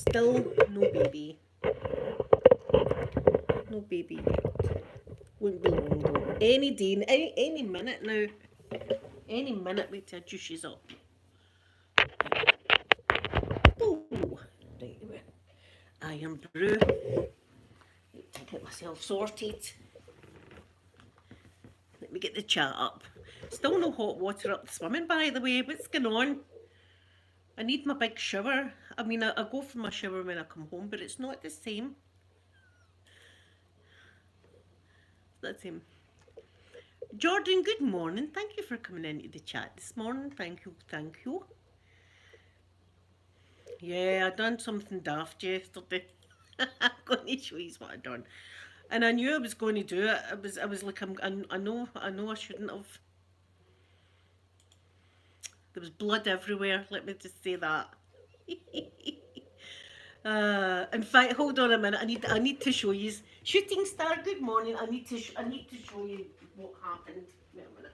Still no baby. No baby yet. Won't be long though. Any day, any minute now. Any minute, wait till she's up. Oh, right. I am brew. Wait till I get myself sorted. Let me get the chat up. Still no hot water up the swimming, by the way. What's going on? I need my big shower. I mean, I go for my shower when I come home, but it's not the same. It's not the same. Jordan, good morning. Thank you for coming into the chat this morning. Thank you, thank you. Yeah, I done something daft yesterday. I'm going to show you what I done, and I knew I was going to do it. I was like, I know I shouldn't have. There was blood everywhere. Let me just say that. In fact, hold on a minute. I need to show you. Shooting star, good morning. I need to show you what happened. Wait a minute.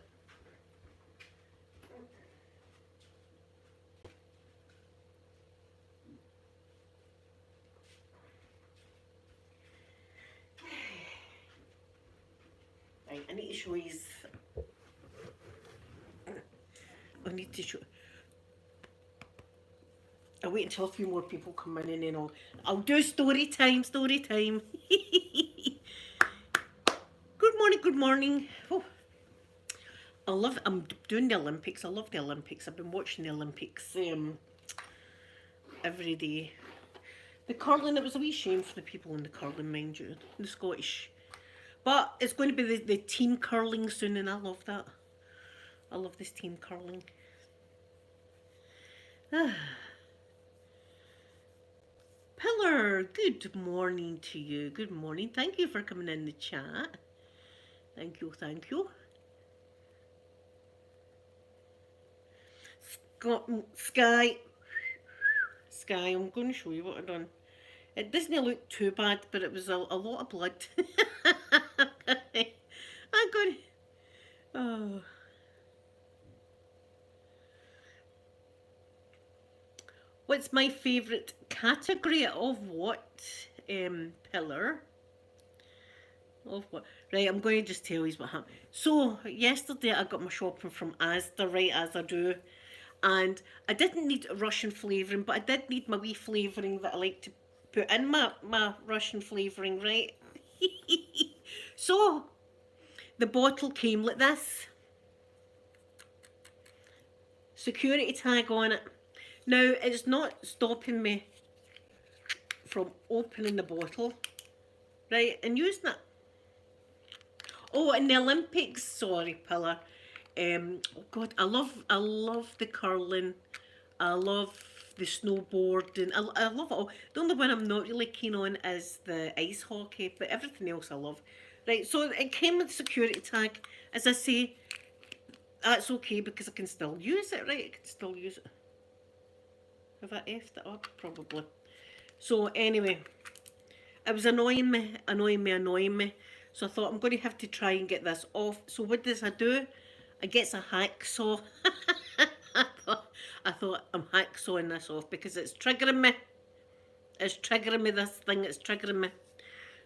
Right, I need to show you. I need to show. I'll wait until a few more people come in and then I'll do story time, story time. Good morning, good morning. Oh, I'm doing the Olympics. I love the Olympics. I've been watching the Olympics every day. The curling, it was a wee shame for the people in the curling, mind you, the Scottish. But it's going to be the team curling soon, and I love that. I love this team curling. Pillar, good morning to you. Good morning. Thank you for coming in the chat. Thank you, thank you. Sky, I'm going to show you what I've done. It doesn't look too bad, but it was a lot of blood. I'm going. Oh. What's my favourite category of what? Pillar. Of what? Right, I'm going to just tell you what happened. So, yesterday I got my shopping from Asda, right, as I do. And I didn't need Russian flavouring, but I did need my wee flavouring that I like to put in my Russian flavouring, right? So, the bottle came like this. Security tag on it. Now, it's not stopping me from opening the bottle, right, and using it. Oh, in the Olympics, sorry, Pillar. Oh God, I love the curling. I love the snowboarding. I love it all. The only one I'm not really keen on is the ice hockey, but everything else I love. Right, so it came with security tag. As I say, that's okay because I can still use it, right? I can still use it. Have I effed it up? Probably. So anyway, it was annoying me. So I thought I'm going to have to try and get this off. So what does I do? I get a hacksaw. I thought I'm hacksawing this off because it's triggering me. It's triggering me, this thing, it's triggering me.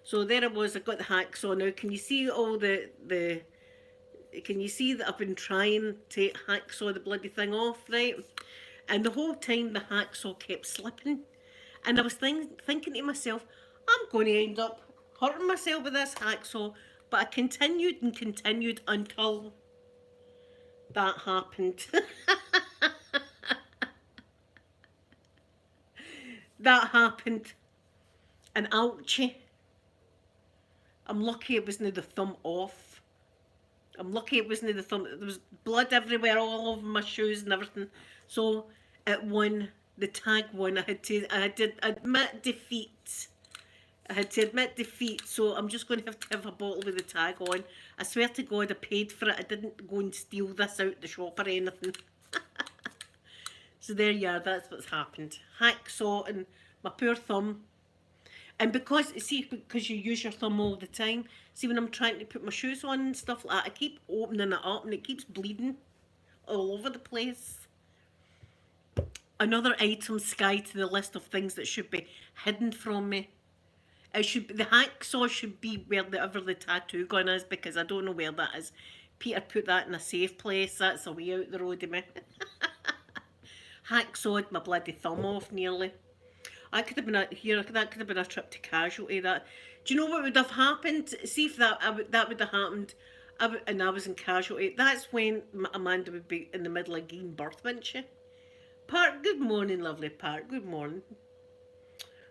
So there I was, I got the hacksaw. Now can you see all can you see that I've been trying to hacksaw the bloody thing off, right? And the whole time the hacksaw kept slipping. And I was thinking to myself, I'm going to end up hurting myself with this hacksaw. But I continued and continued until that happened. That happened. And ouchie. I'm lucky it wasn't the thumb off. I'm lucky it wasn't the thumb. There was blood everywhere, all over my shoes and everything. So it won. The tag won. I had to admit defeat. I had to admit defeat. So I'm just going to have a bottle with the tag on. I swear to God, I paid for it. I didn't go and steal this out the shop or anything. So there you are. That's what's happened. Hacksaw and my poor thumb. And because you use your thumb all the time, see when I'm trying to put my shoes on and stuff like that, I keep opening it up and it keeps bleeding all over the place. another item, Sky, to the list of things that should be hidden from me. It should be, the hacksaw should be wherever the tattoo gun is, because I don't know where that is. Peter put that in a safe place. That's a way out the road of me. Hacksawed my bloody thumb off nearly. That could have been that could have been a trip to casualty. That, do you know what would have happened? See if that would have happened, and I was in casualty. That's when Amanda would be in the middle of giving birth, wouldn't she? Part, good morning, lovely Part. Good morning.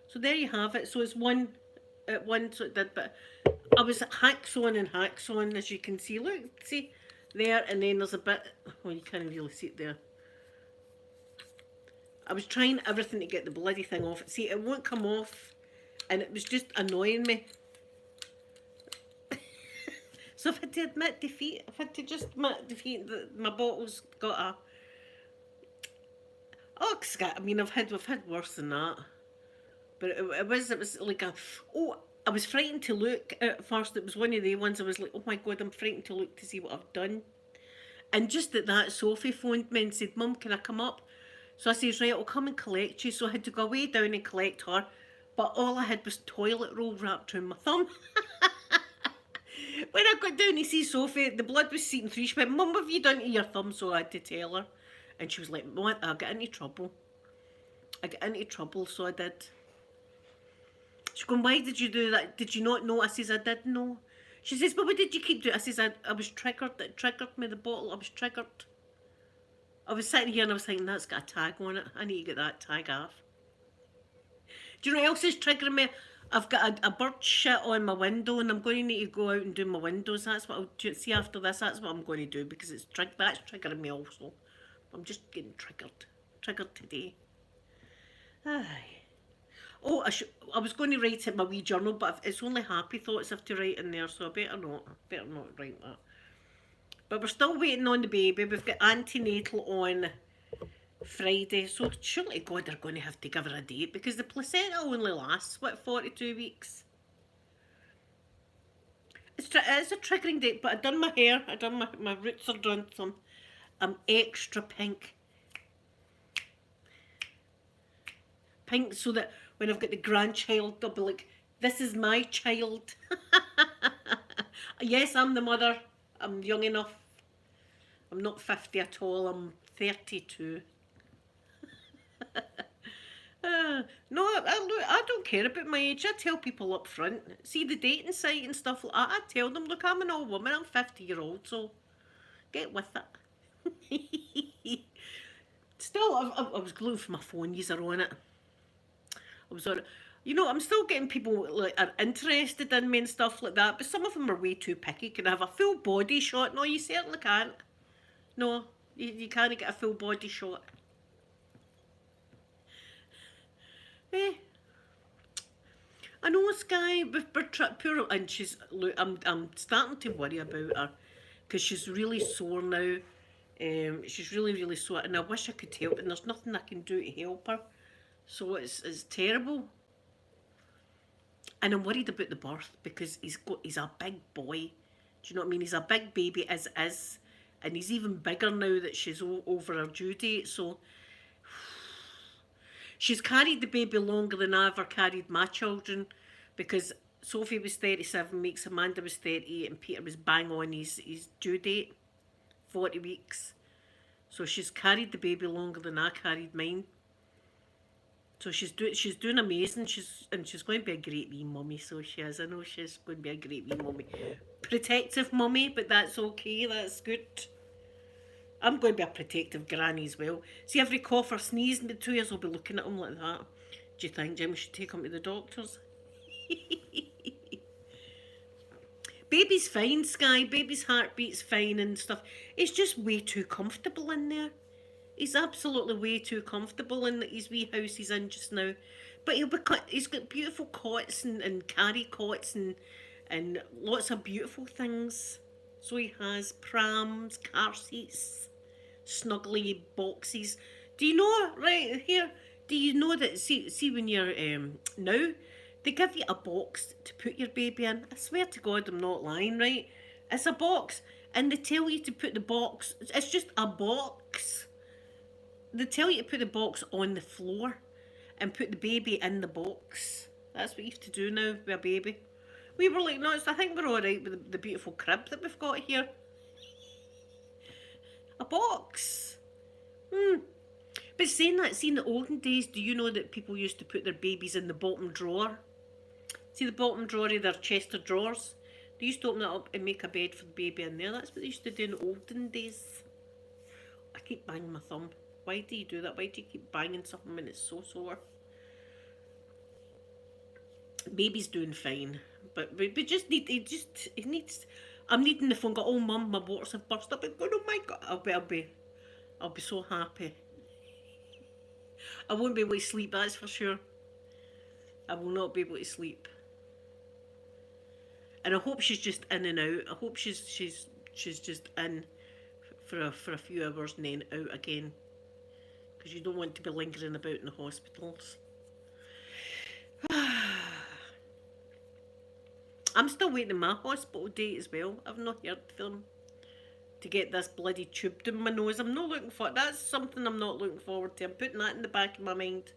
So there you have it. So it's one at one. So it did, but I was hacksawing, as you can see. Look, see there, and then there's a bit. Oh, you can't really see it there. I was trying everything to get the bloody thing off. See, it won't come off, and it was just annoying me. So if I had to admit defeat, if I had to just admit defeat, my bottle's got a... Oh, we've had worse than that. But it was like a... Oh, I was frightened to look at first. It was one of the ones I was like, oh my God, I'm frightened to look to see what I've done. And just at that, Sophie phoned me and said, Mum, can I come up? So I says, right, I'll come and collect you. So I had to go way down and collect her. But all I had was toilet roll wrapped around my thumb. When I got down to see Sophie, the blood was seeping through. She went, Mum, what have you done to your thumb? So I had to tell her. And she was like, what? I got into trouble. So I did. She's going, why did you do that? Did you not know? I says, I did know. She says, but what did you keep doing? I says, I was triggered. It triggered me, the bottle. I was triggered. I was sitting here and I was thinking, that's got a tag on it. I need to get that tag off. Do you know what else is triggering me? I've got a bird shit on my window, and I'm going to need to go out and do my windows. That's what I'll do. See, after this, that's what I'm going to do, because that's triggering me also. I'm just getting triggered today. Aye. Oh, I was going to write in my wee journal, but it's only happy thoughts I have to write in there, so I better not write that. But we're still waiting on the baby. We've got antenatal on Friday, so surely God they're going to have to give her a date, because the placenta only lasts, what, 42 weeks? It's a triggering date, but I done my hair, my roots are done, so I'm extra pink. Pink, so that when I've got the grandchild, they'll be like, this is my child. Yes, I'm the mother. I'm young enough. I'm not 50 at all, I'm 32. No, I don't care about my age. I tell people up front. See the dating site and stuff like that. I tell them, look, I'm an old woman. I'm 50-year-old, so get with it. Still, I was glued for my phone. Yous are on it. I was on it. You know, I'm still getting people like are interested in me and stuff like that, but some of them are way too picky. Can I have a full body shot? No, you certainly can't. No, you can't get a full body shot. I know, Sky, poor, and she's, look, I'm starting to worry about her, because she's really sore now. She's really sore, and I wish I could help, and there's nothing I can do to help her. So it's terrible. And I'm worried about the birth, because he's a big boy. Do you know what I mean? He's a big baby as is, and he's even bigger now that she's over her due date, so... She's carried the baby longer than I ever carried my children, because Sophie was 37 weeks, Amanda was 38, and Peter was bang on his due date, 40 weeks. So she's carried the baby longer than I carried mine. So she's doing amazing. She's going to be a great wee mummy. So she is. I know she's going to be a great wee mummy, protective mummy, but that's okay. That's good. I'm going to be a protective granny as well. See, every cough or sneeze in the 2 years, I'll be looking at him like that. Do you think, Jim, we should take him to the doctors? Baby's fine, Sky. Baby's heartbeat's fine and stuff. It's just way too comfortable in there. He's absolutely way too comfortable in his wee house he's in just now. But he's got beautiful cots and carry cots and lots of beautiful things. So he has prams, car seats, snuggly boxes. Do you know, right here, do you know that, see when you're, now, they give you a box to put your baby in. I swear to God, I'm not lying, right? It's a box, and they tell you to put the box, it's just a box. they tell you to put the box on the floor and put the baby in the box. That's what you have to do now with a baby. We were like, no, I think we're all right with the beautiful crib that we've got here. A box. But saying that, see in the olden days, do you know that people used to put their babies in the bottom drawer? See the bottom drawer of their chest of drawers? They used to open that up and make a bed for the baby in there. That's what they used to do in the olden days. I keep banging my thumb. Why do you do that? Why do you keep banging something when it's so sore? Baby's doing fine. But we just need, it needs, I'm needing the phone, go, oh mum, my waters have burst up. I'm going, oh my God, I'll be so happy. I won't be able to sleep, that's for sure. I will not be able to sleep. And I hope she's just in and out. I hope she's just in for a few hours and then out again. Because you don't want to be lingering about in the hospitals. I'm still waiting on my hospital date as well. I've not heard from them to get this bloody tube down my nose. I'm not looking for, that's something I'm not looking forward to. I'm putting that in the back of my mind.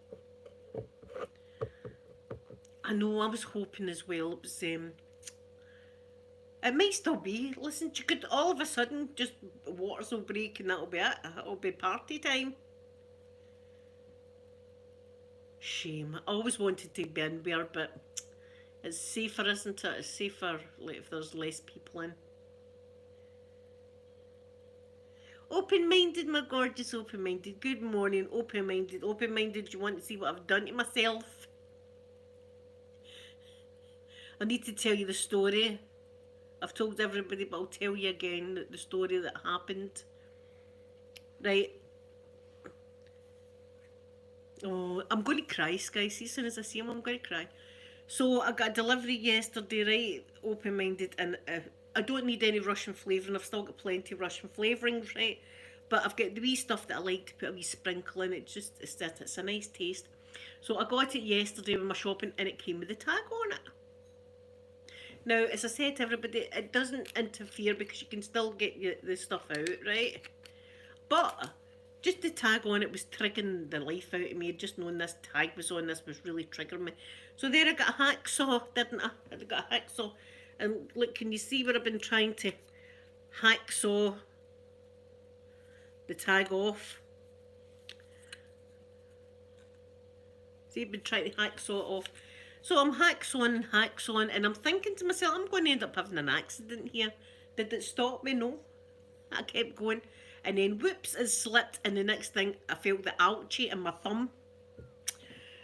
I know, I was hoping as well. It was, it might still be. Listen, you could all of a sudden just waters will break and that'll be it. It'll be party time. Shame. I always wanted to be in there, but it's safer, isn't it? It's safer like, if there's less people in. Open-minded, my gorgeous open-minded. Good morning, open-minded. Open-minded, you want to see what I've done to myself? I need to tell you the story. I've told everybody, but I'll tell you again the story that happened. Right. Oh, I'm going to cry, guys. See, as soon as I see him, I'm going to cry. So I got a delivery yesterday, right? Open-minded, and I don't need any Russian flavouring. I've still got plenty of Russian flavourings, right? But I've got the wee stuff that I like to put a wee sprinkle in. It's a nice taste. So I got it yesterday with my shopping, and it came with a tag on it. Now, as I said to everybody, it doesn't interfere because you can still get the stuff out, right? But just the tag on it was triggering the life out of me. Just knowing this tag was on this was really triggering me. So there I got a hacksaw, didn't I? I got a hacksaw. And look, can you see where I've been trying to hacksaw the tag off? See, I've been trying to hacksaw it off. So I'm hacksawing, and I'm thinking to myself, I'm going to end up having an accident here. Did it stop me? No. I kept going. And then whoops, it slipped, and the next thing, I felt the awchy in my thumb.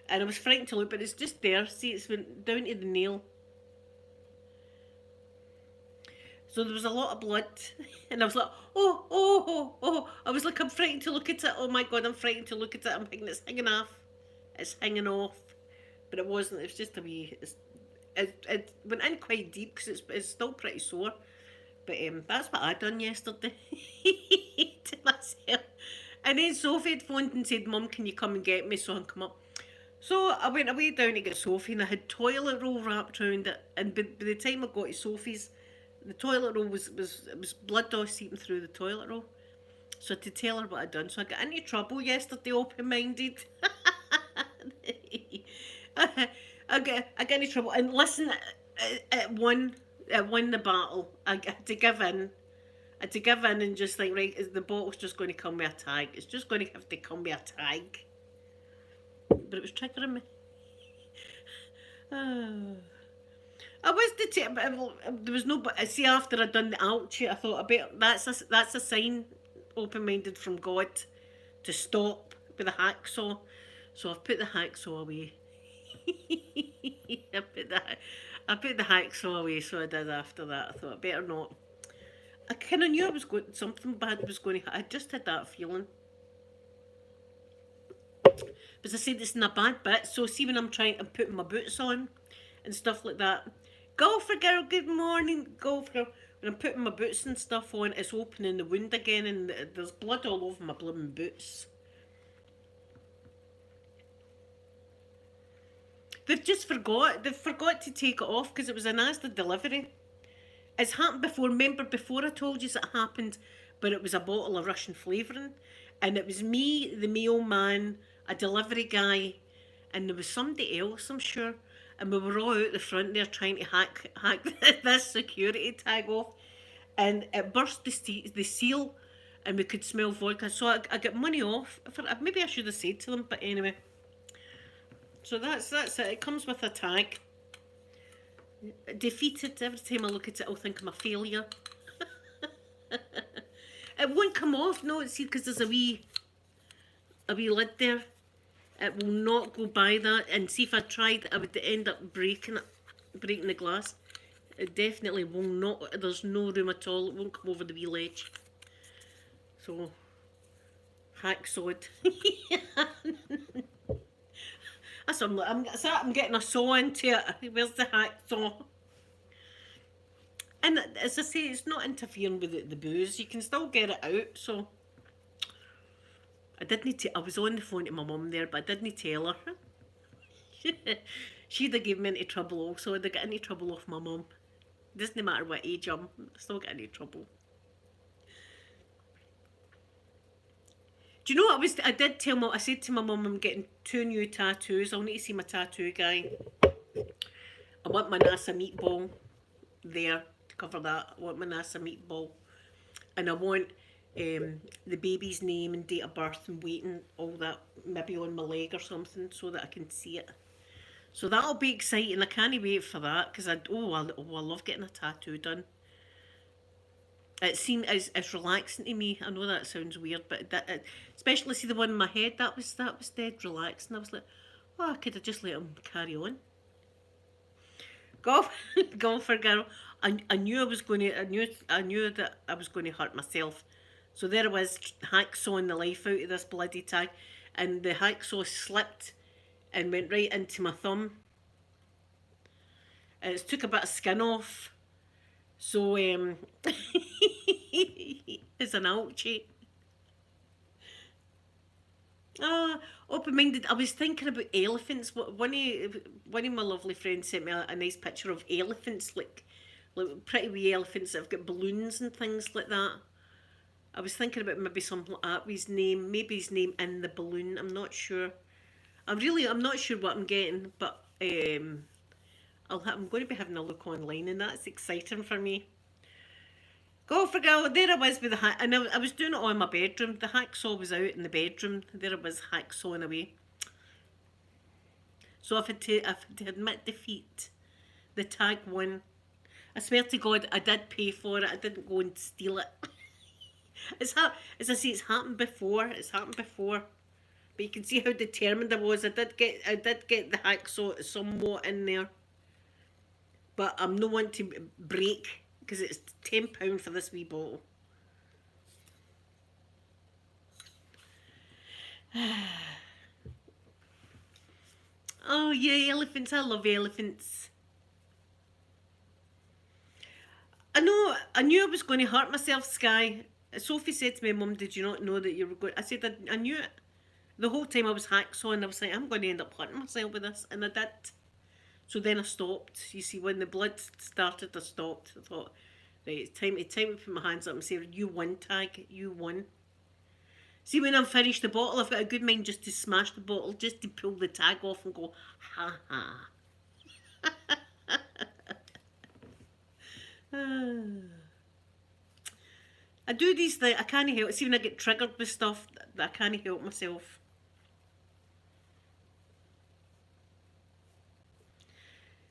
And I was frightened to look, but it's just there. See, it's went down to the nail. So there was a lot of blood, and I was like, oh. I was like, I'm frightened to look at it. Oh my God, I'm frightened to look at it. I'm thinking it's hanging off. It's hanging off. But it wasn't, it was just a wee, it went in quite deep because it's still pretty sore. But that's what I done yesterday to myself. And then Sophie had phoned and said, Mum, can you come and get me? So I come up. So I went away down to get Sophie, and I had toilet roll wrapped around it. And by the time I got to Sophie's, the toilet roll was blood all seeping through the toilet roll. So to tell her what I'd done. So I got into trouble yesterday, open-minded. I got into trouble, and listen, I won the battle. I had to give in. I had to give in and just think, right, is the bottle's just going to come with a tag? It's just going to have to come with a tag. But it was triggering me. I was there was no, but see, after I'd done the awchy, I thought, I bet that's a sign, open-minded, from God to stop with the hacksaw. So I've put the hacksaw away. I put the hacksaw away, so I did after that. I thought I better not. I kind of knew something bad was going to happen. I just had that feeling. But as I said, it's in a bad bit. So see, when I'm putting my boots on and stuff like that. Golfer girl, good morning. Golfer girl. When I'm putting my boots and stuff on, it's opening the wound again, and there's blood all over my blooming boots. They've forgot to take it off because it was a nasty delivery. It's happened before. Remember before I told you it happened, but it was a bottle of Russian flavouring. And it was me, the mailman, a delivery guy, and there was somebody else, I'm sure. And we were all out the front there trying to hack this security tag off, and it burst the seal, and we could smell vodka. So I got money off. Maybe I should have said to them, but anyway. So that's it. It comes with a tag. Defeated. Every time I look at it, I'll think I'm a failure. It won't come off. No, see, because there's a wee lid there. It will not go by that. And see, if I tried, I would end up breaking the glass. It definitely will not. There's no room at all. It won't come over the wee ledge. So, hacksawed. That's what I'm getting a saw into it. Where's the hacksaw? And as I say, it's not interfering with the booze. You can still get it out. So I didn't. I was on the phone to my mum there, but I didn't tell her. She'd have given me into trouble also. I'd have got any trouble off my mum. Doesn't matter what age I still get any trouble. Do you know what I did tell I said to my mum, I'm getting 2 new tattoos. I'll need to see my tattoo guy. I want my NASA meatball there to cover that. I want my NASA meatball. And I want the baby's name and date of birth and weight and all that, maybe on my leg or something, so that I can see it. So that'll be exciting. I can't wait for that, because I love getting a tattoo done. It seemed it's relaxing to me. I know that sounds weird, but especially see the one in my head, that was dead relaxing. I was like, oh, I could have just let him carry on. Golfer girl. I knew that I was going to hurt myself. So there I was, hacksawing the life out of this bloody tag, and the hacksaw slipped and went right into my thumb. And it took a bit of skin off. So it's an awchy. Open-minded. I was thinking about elephants. One of my lovely friends sent me a nice picture of elephants, like pretty wee elephants that have got balloons and things like that. I was thinking about maybe something like that with his name, maybe his name in the balloon. I'm not sure. I'm not sure what I'm getting, but I'm going to be having a look online, and that's exciting for me. Go for girl. There I was with the hack, and I was doing it all in my bedroom. The hacksaw was out in the bedroom. There I was hacksawing away. So if I had to admit defeat, the tag won. I swear to God, I did pay for it. I didn't go and steal it. As I say, it's happened before. It's happened before. But you can see how determined I was. I did get the hacksaw somewhat in there. But I'm no one to break, because it's £10 for this wee bottle. Oh yeah, elephants. I love elephants. I knew I was going to hurt myself, Sky. Sophie said to me, Mum, did you not know that you were going... I said, I knew it. The whole time I was hacksawing, I was like, I'm going to end up hurting myself with this. And I did. So then I stopped. You see, when the blood started, I stopped. I thought, right, it's time to put my hands up and say, you won, tag. You won. See, when I'm finished the bottle, I've got a good mind just to smash the bottle, just to pull the tag off and go, ha ha. I do these things. I can't help it. See, when I get triggered with stuff, I can't help myself.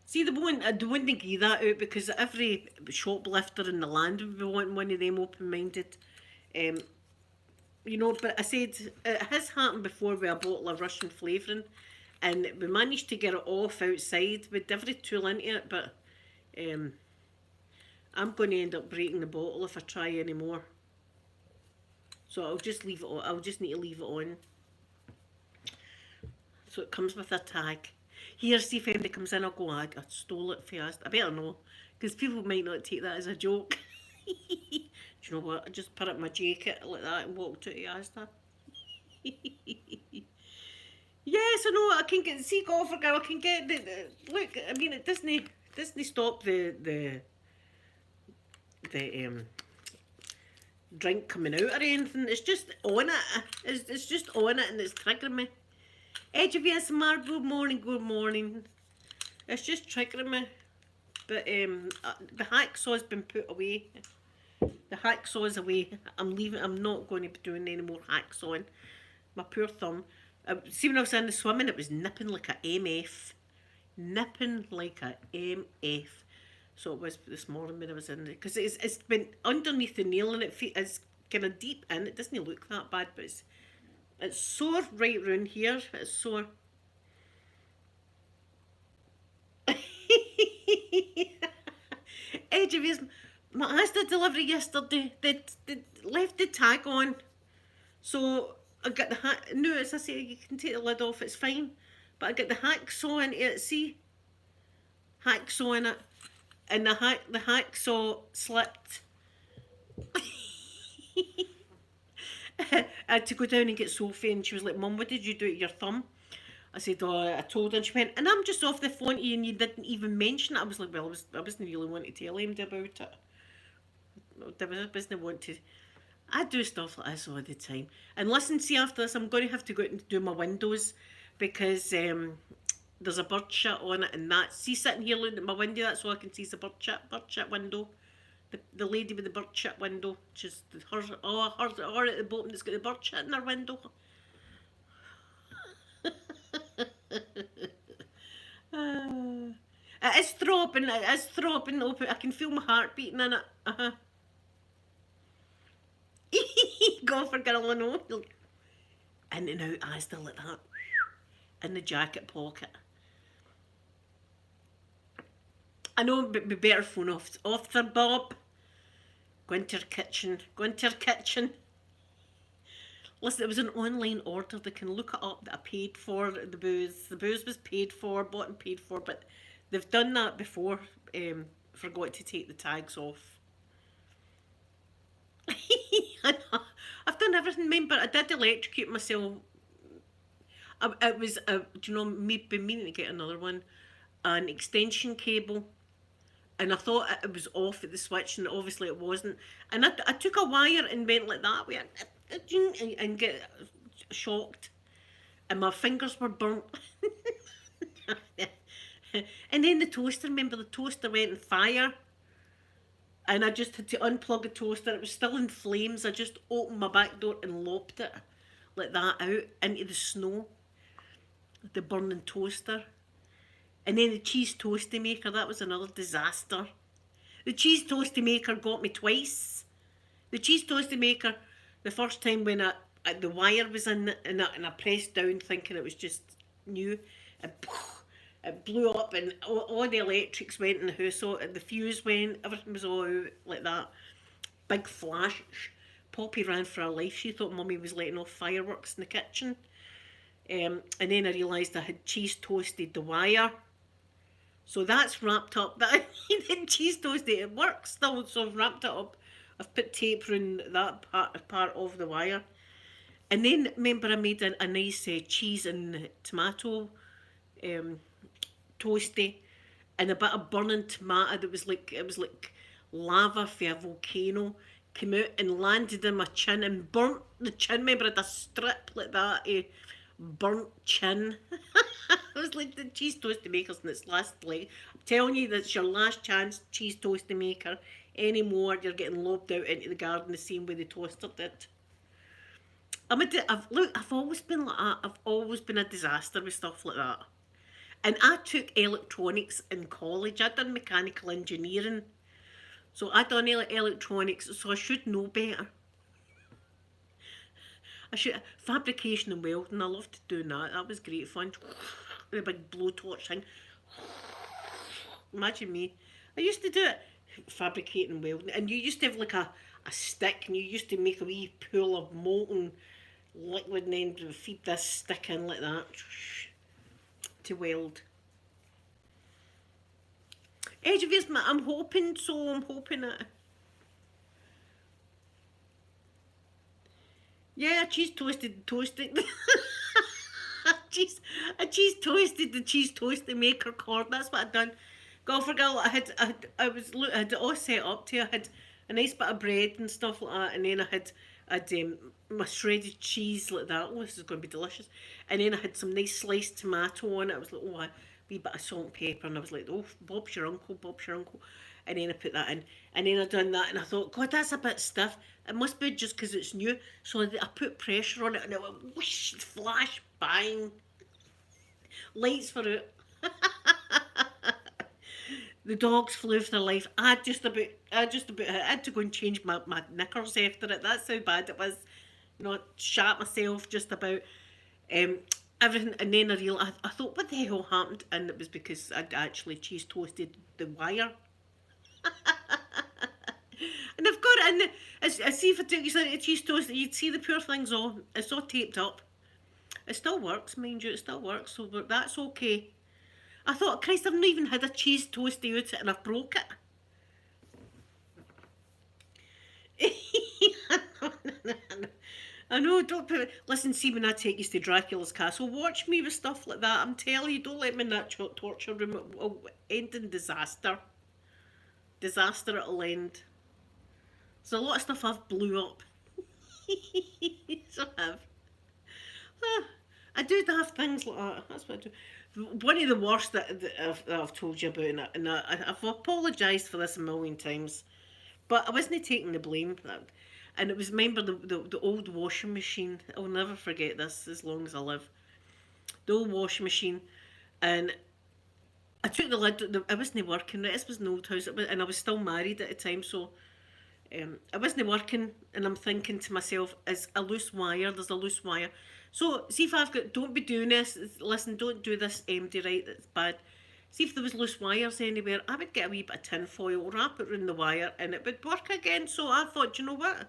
See, they wouldn't agree that out, because every shoplifter in the land would be wanting one of them open-minded. You know, but I said, it has happened before with a bottle of Russian flavouring, and we managed to get it off outside with every tool into it, but I'm going to end up breaking the bottle if I try any more. So I'll just leave it on. I'll just need to leave it on. So it comes with a tag. Here, see if anybody comes in, I'll go, I stole it fast. I better know, because people might not take that as a joke. Do you know what? I just put up my jacket like that and walked out of Asda. Yes, I know. I can get, see, golfer girl, I can get look. I mean, it doesn't stop the drink coming out or anything. It's just on it. It's just on it and it's triggering me. Edge of ASMR, good morning, good morning. It's just triggering me. But the hacksaw's been put away. The hacksaw's away. I'm leaving. I'm not going to be doing any more hacksawing. My poor thumb. See, when I was in the swimming, it was nipping like a MF. Nipping like a MF. So it was this morning when I was in there. Because it's been underneath the nail and it's kind of deep in. It doesn't look that bad, but it's sore right round here. It's sore. Edge of his, my Asda delivery yesterday, they left the tag on. So I got the hack. No, as I say, you can take the lid off, it's fine. But I got the hacksaw in it, see? Hacksaw in it. And the hacksaw slipped. I had to go down and get Sophie, and she was like, Mum, what did you do to your thumb? I said, oh, I told her, and she went, and I'm just off the phone to you and you didn't even mention it. I was like, well, I wasn't really wanting to tell him about it. I wasn't wanting to. I do stuff like this all the time. And listen, see, after this, I'm going to have to go out and do my windows because there's a bird shit on it, and that. See, sitting here looking at my window, that's all I can see is a bird shit window. The lady with the bird shit window, just her at the bottom that's got the bird shit in her window. It is throbbing, open. I can feel my heart beating in it. Go for girl, I know. In and out, I still like that. In the jacket pocket. I know, but be better phone off there, Bob. Go into your kitchen. Listen, it was an online order. They can look it up that I paid for the booze. The booze was paid for, bought and paid for, but they've done that before. Forgot to take the tags off. I've done everything, remember, I did electrocute myself. It was, do you know, been meaning to get another one, an extension cable. And I thought it was off at the switch, and obviously it wasn't. And I took a wire and went like that, and get shocked. And my fingers were burnt. And then the toaster, remember the toaster went on fire. And I just had to unplug the toaster. It was still in flames. I just opened my back door and lobbed it like that out into the snow. The burning toaster. And then the cheese toasty maker, that was another disaster. The cheese toasty maker got me twice. The cheese toasty maker, the first time when the wire was in it and I pressed down thinking it was just new, it blew up and all the electrics went in the house, so the fuse went, everything was all out like that. Big flash. Poppy ran for her life. She thought Mummy was letting off fireworks in the kitchen. And then I realised I had cheese toasted the wire. So that's wrapped up. That cheese toasted, it works still, so I've wrapped it up. I've put tape around that part of the wire. And then, remember, I made a nice cheese and tomato toasty, and a bit of burning tomato that was like, it was like lava for a volcano, came out and landed in my chin and burnt the chin. Remember, I had a strip like that, burnt chin. It was like the cheese toasty makers in its last leg. I'm telling you, that's your last chance, cheese toasty maker. Any more, you're getting lobbed out into the garden the same way the toaster did. I've always been like that. I've always been a disaster with stuff like that. And I took electronics in college. I done mechanical engineering. So I done electronics, so I should know better. Fabrication and welding, I loved doing that. That was great fun. With a big blowtorch thing. Imagine me. I used to do it, fabricating and welding. And you used to have like a stick, and you used to make a wee pool of molten liquid and then feed this stick in like that to weld. Edge of yours, I'm hoping it. Yeah, I cheese toasted. I cheese toasted the cheese toasty maker cord. That's what I'd done. Girl for girl, I had it all set up to. I had a nice bit of bread and stuff like that, and then I had my shredded cheese like that. Oh, this is going to be delicious. And then I had some nice sliced tomato on it. I was like, oh, a wee bit of salt and pepper, and I was like, oh, Bob's your uncle, Bob's your uncle. And then I put that in, and then I done that, and I thought, God, that's a bit stiff. It must be just because it's new. So I put pressure on it, and it went whoosh, flash, bang, lights for it. The dogs flew for their life. I had to go and change my knickers after it. That's how bad it was. You know, I shat myself just about um, everything. And then I thought, what the hell happened? And it was because I'd actually cheese toasted the wire. And I've got it in the, I see if I took you a cheese toast, you'd see the poor thing's all, it's all taped up. It still works, mind you, it still works, so that's okay. I thought, Christ, I've not even had a cheese toasty out it and I've broke it. I know, don't put it. Listen, see, when I take you to Dracula's castle, watch me with stuff like that. I'm telling you, don't let me in that torture room. It will end in disaster. Disaster it'll end. There's a lot of stuff I've blew up. So I have. I do have things like that. That's what I do. One of the worst that I've told you about, and I've apologised for this a million times, but I wasn't taking the blame. And it was, remember, the old washing machine. I'll never forget this as long as I live. The old washing machine, and I took the lid. I wasn't working. This was an old house, and I was still married at the time, so I wasn't working, and I'm thinking to myself, is a loose wire, there's a loose wire. So, see if I've got, don't be doing this, listen, don't do this, MD, right, that's bad. See if there was loose wires anywhere, I would get a wee bit of tin foil, wrap it around the wire, and it would work again. So I thought, you know what?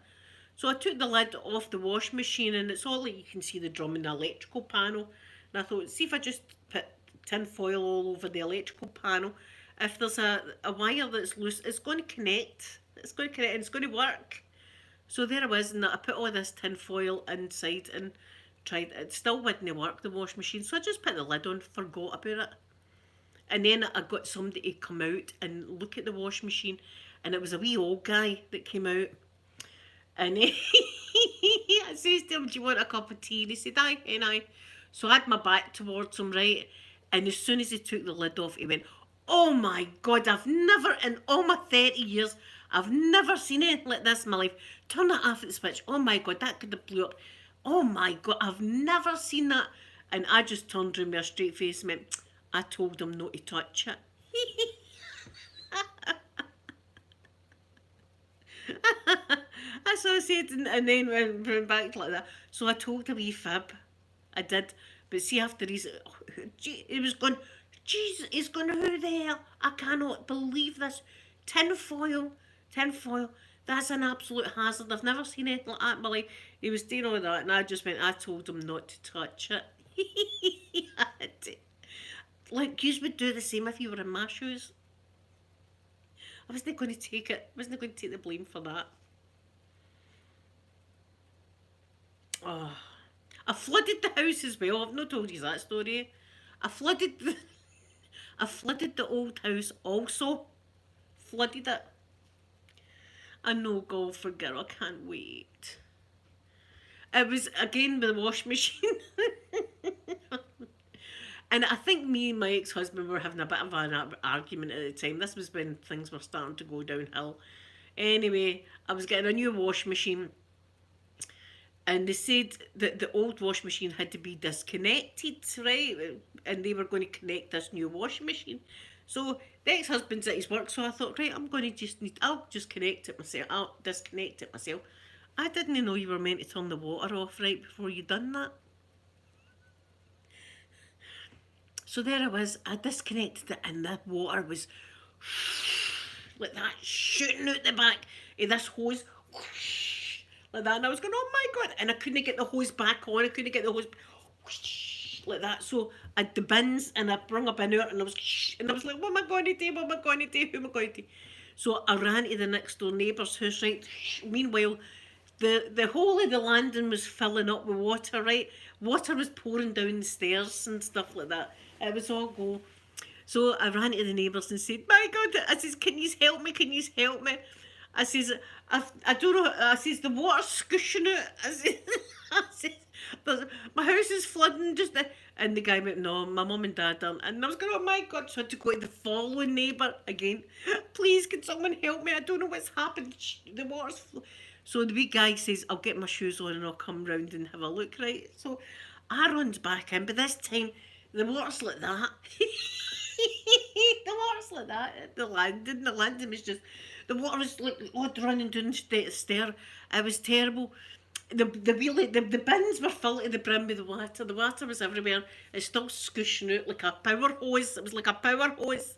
So I took the lid off the wash machine, and it's all like you can see the drum in the electrical panel. And I thought, see if I just put tin foil all over the electrical panel, if there's a wire that's loose, it's going to connect. It's going to connect and it's going to work. So there I was, and I put all this tin foil inside and tried. It still wouldn't work, the wash machine. So I just put the lid on, forgot about it. And then I got somebody to come out and look at the wash machine, and it was a wee old guy that came out. And I says to him, do you want a cup of tea? And he said, aye, and aye. So I had my back towards him, right? And as soon as he took the lid off, he went, oh my God, I've never, in all my 30 years, I've never seen anything like this in my life. Turn that off at the switch. Oh my God, that could have blew up. Oh my God, I've never seen that. And I just turned around with a straight face and went, I told him not to touch it. That's what I said, and then went back like that. So I told a wee fib. I did. But see, after he was going, Jesus, he's going, who the hell? I cannot believe this. Tin foil. That's an absolute hazard. I've never seen anything like that in my life. He was doing all that, and I just went, I told him not to touch it. Like, you would do the same if you were in my shoes. I wasn't going to take it. I wasn't going to take the blame for that. Oh, I flooded the house as well. I've not told you that story. I flooded the old house also. Flooded it. I know, golfer girl, I can't wait. It was again with the wash machine. And I think me and my ex-husband were having a bit of an argument at the time. This was when things were starting to go downhill. Anyway, I was getting a new wash machine, and they said that the old wash machine had to be disconnected, right? And they were going to connect this new washing machine. So the ex-husband's at his work, so I thought, right, I'll just connect it myself. I'll disconnect it myself. I didn't know you were meant to turn the water off right before you done that. So there I was, I disconnected it, and the water was like that, shooting out the back of this hose, like that, and I was going, oh my God, and I couldn't get the hose back on, like that. So I had the bins, and I brung a bin out, and I was like, what am I going to do, who am I going to? So I ran to the next door neighbour's house, right? Meanwhile, the whole of the landing was filling up with water, right? Water was pouring down the stairs and stuff like that. It was all go. So I ran to the neighbours and said, my God, I says, can you help me? I says, I don't know, I says, the water's squishing out. I says, I says, my house is flooding just now. And the guy went, no, my mum and dad aren't. And I was going, oh my God. So I had to go to the following neighbour again. Please, can someone help me? I don't know what's happened. The water's So the wee guy says, I'll get my shoes on and I'll come round and have a look, right? So I runs back in, but this time the water's like that. The water's like that at the landing. The landing was just, the water was like running down the stair. It was terrible. The bins were full to the brim with the water. The water was everywhere. It's still squishing out like a power hose. It was like a power hose.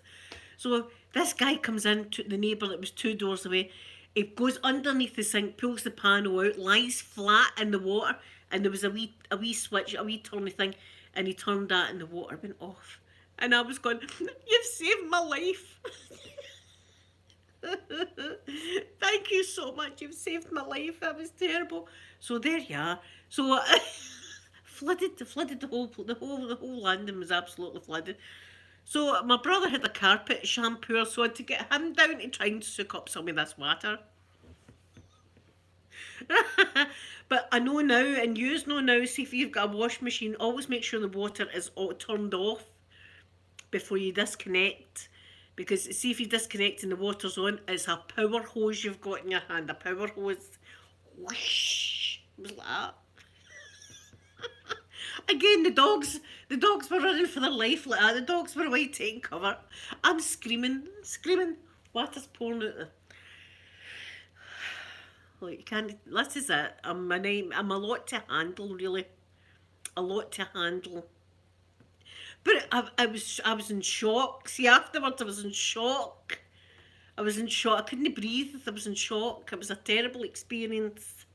So this guy comes in to the neighbour that was 2 doors away. He goes underneath the sink, pulls the panel out, lies flat in the water, and there was a wee switch, a wee turny thing, and he turned that and the water went off. And I was going, you've saved my life. Thank you so much. You've saved my life. That was terrible. So there you are. So flooded the whole landing was absolutely flooded. So my brother had a carpet shampooer, so I had to get him down to try and soak up some of this water. But I know now, and yous know now, see if you've got a wash machine, always make sure the water is all turned off before you disconnect. Because see if you disconnect and the water's on, it's a power hose you've got in your hand, a power hose. Whoosh! It was like that. Again, the dogs were running for their life like that. The dogs were away taking cover. I'm screaming. Water's pouring out the... Like, you can't... This is it. I'm a lot to handle, really. A lot to handle. But I was in shock. See, afterwards I was in shock. I couldn't breathe. I was in shock. It was a terrible experience.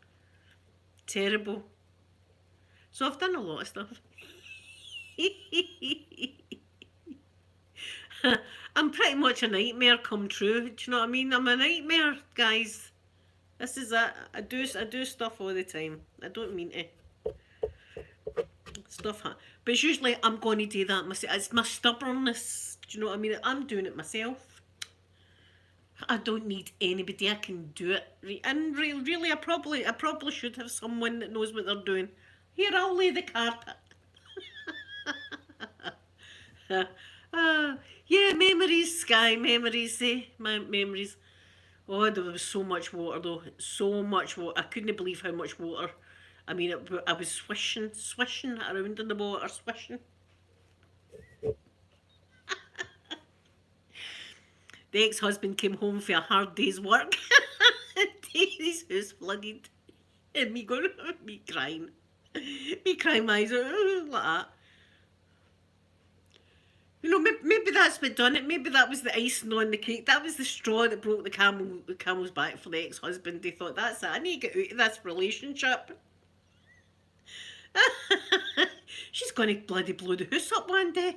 Terrible. So I've done a lot of stuff. I'm pretty much a nightmare come true. Do you know what I mean? I'm a nightmare, guys. This is it. I do stuff all the time. I don't mean to. But it's usually I'm going to do that myself. It's my stubbornness. Do you know what I mean? I'm doing it myself. I don't need anybody. I can do it. And really, I probably should have someone that knows what they're doing. Here, I'll lay the carpet. Yeah, memories, Sky, memories, my memories. Oh, there was so much water though. So much water. I couldn't believe how much water. I mean, I was swishing around in the water, swishing. The ex-husband came home for a hard day's work. His house flooded. And me going, me crying. Me crying my eyes out like that. You know, maybe that's what done it. Maybe that was the icing on the cake. That was the straw that broke the camel's back for the ex-husband. They thought, that's it. I need to get out of this relationship. She's going to bloody blow the house up one day.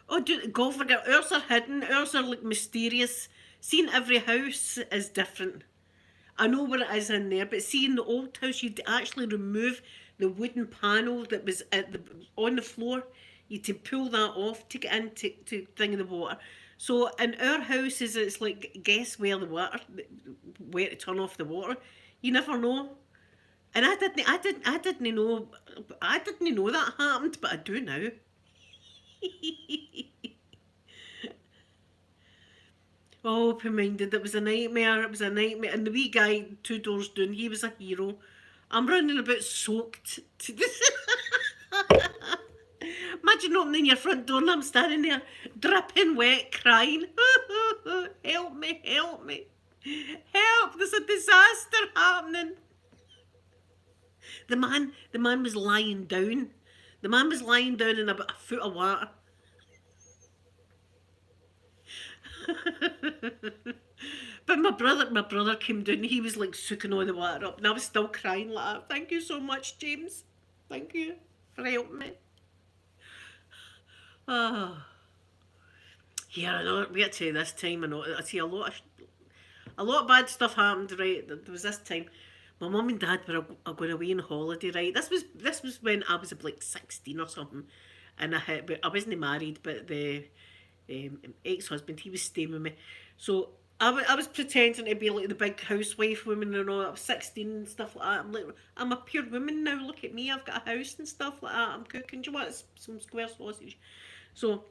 Oh, God forget, ours are hidden. Ours are like mysterious. Seeing every house is different. I know where it is in there, but see in the old house, you'd actually remove the wooden panel that was on the floor. You had to pull that off to get into to thing in the water. So in our houses, it's like guess where to turn off the water. You never know. And I didn't know that happened, but I do now. Oh, open-minded. It was a nightmare. It was a nightmare. And the wee guy 2 doors down, he was a hero. I'm running about soaked. Imagine opening your front door and I'm standing there dripping wet, crying. Help me, help me. Help, there's a disaster happening. The man was lying down. The man was lying down in about a foot of water. But my brother came down and he was like soaking all the water up and I was still crying like that. Thank you so much, James. Thank you for helping me. Oh. Yeah, I know. We get to this time. I see a lot of bad stuff happened. Right, there was this time. My mum and dad were going away on holiday. Right, this was when I was like 16 or something, and I wasn't married, but ex-husband, he was staying with me. So I was pretending to be like the big housewife woman and all. I was 16 and stuff like that. I'm like, I'm a pure woman now. Look at me. I've got a house and stuff like that. I'm cooking. Do you want some square sausage? So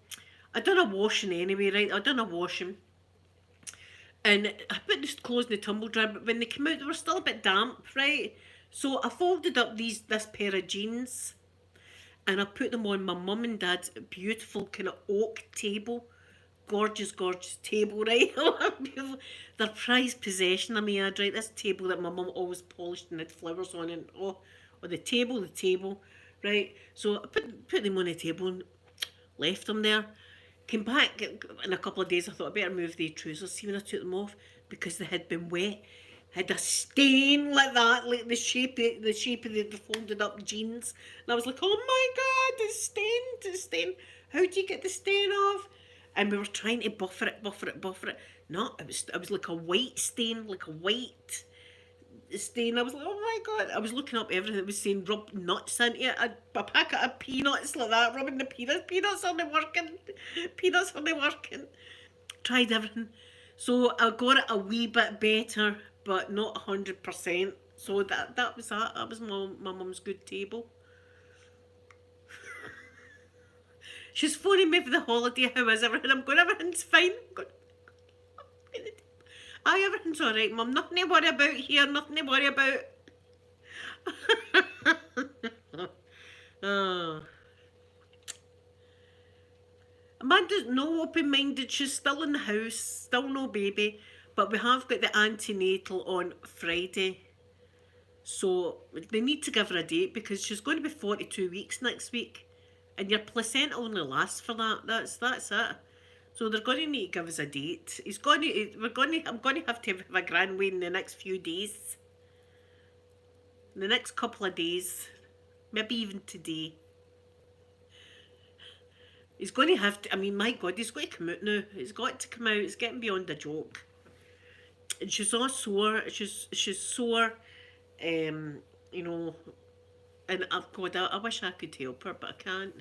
I done a washing anyway, right? I done a washing. And I put the clothes in the tumble dryer, but when they came out, they were still a bit damp, right? So I folded up this pair of jeans, and I put them on my mum and dad's beautiful kind of oak table. Gorgeous, gorgeous table, right? Their prized possession of me had, right? This table that my mum always polished and had flowers on, and the table, right? So I put them on the table and left them there. Came back in a couple of days. I thought I better move the trousers. See when I took them off, because they had been wet, had a stain like that, like the shape of the folded up jeans. And I was like, oh my god, it's stained, it's stained. How do you get the stain off? And we were trying to buffer it. No, it was like a white stain, like a white stain. I was like, oh my god. I was looking up everything that was saying rub nuts into it. A packet of peanuts like that, rubbing the peanuts. Peanuts aren't working. Peanuts aren't working. Tried everything. So I got it a wee bit better, but not 100%. So that was that. That was my mum's good table. She's phoning me for the holiday. How is everything? I'm going, everything's fine. Aye, everything's alright, Mum. Nothing to worry about here. Nothing to worry about. Oh. Amanda's no open-minded. She's still in the house. Still no baby. But we have got the antenatal on Friday. So they need to give her a date, because she's going to be 42 weeks next week. And your placenta only lasts for that. That's it. So they're going to need to give us a date. I'm going to have a grand weigh in the next few days. In the next couple of days. Maybe even today. He's going to have to, I mean, my God, he's got to come out now. He's got to come out. It's getting beyond a joke. And she's all sore. She's sore. You know, and God, I wish I could help her, but I can't.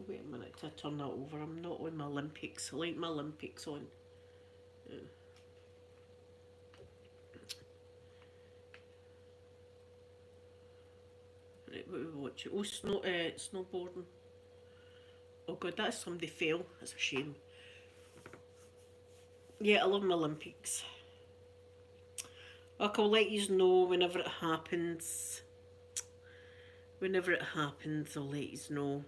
Wait a minute to turn that over. I'm not on my Olympics. I like my Olympics on. Yeah. Right, what are we watching? Oh, snowboarding. Oh God, that's somebody fell. That's a shame. Yeah, I love my Olympics. I'll let you know whenever it happens. Whenever it happens, I'll let you know.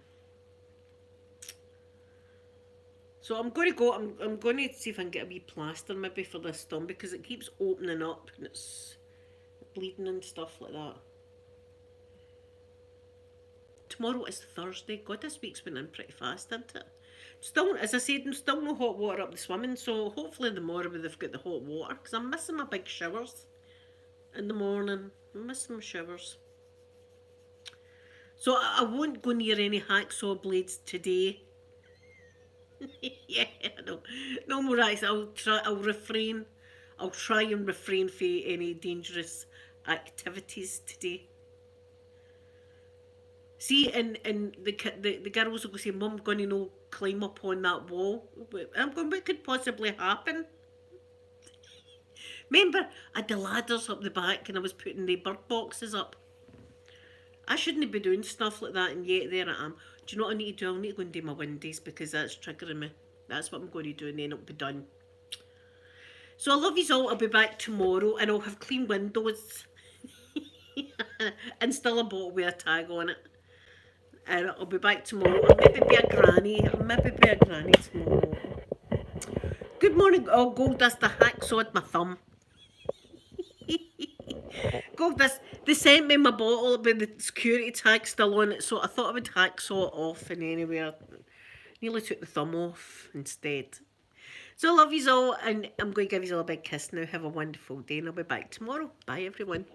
So I'm going to go, I'm going to see if I can get a wee plaster maybe for this thumb, because it keeps opening up and it's bleeding and stuff like that. Tomorrow is Thursday. God, this week's been in pretty fast, isn't it? Still, as I said, there's still no hot water up the swimming, so hopefully tomorrow they've got the hot water, because I'm missing my big showers in the morning. I'm missing my showers. So I won't go near any hacksaw blades today. Yeah, I know. No more ice. I'll refrain. I'll try and refrain from any dangerous activities today. See, and the girls will go say, Mum, going to no climb up on that wall. I'm going, what could possibly happen? Remember, I had the ladders up the back and I was putting the bird boxes up. I shouldn't be doing stuff like that, and yet there I am. Do you know what I need to do? I'll need to go and do my windies, because that's triggering me. That's what I'm going to do, and then it'll be done. So I love you all. I'll be back tomorrow, and I'll have clean windows. And still a bottle with a tag on it. And I'll be back tomorrow. I'll maybe be a granny. Tomorrow. Good morning. Oh, Gold Dust, the hacksawed my thumb. Gold Dust, they sent me my bottle with the security tag still on it, so I thought I would hacksaw it off, and anyway, I nearly took the thumb off instead. So I love you all, and I'm going to give you all a big kiss now. Have a wonderful day, and I'll be back tomorrow. Bye, everyone.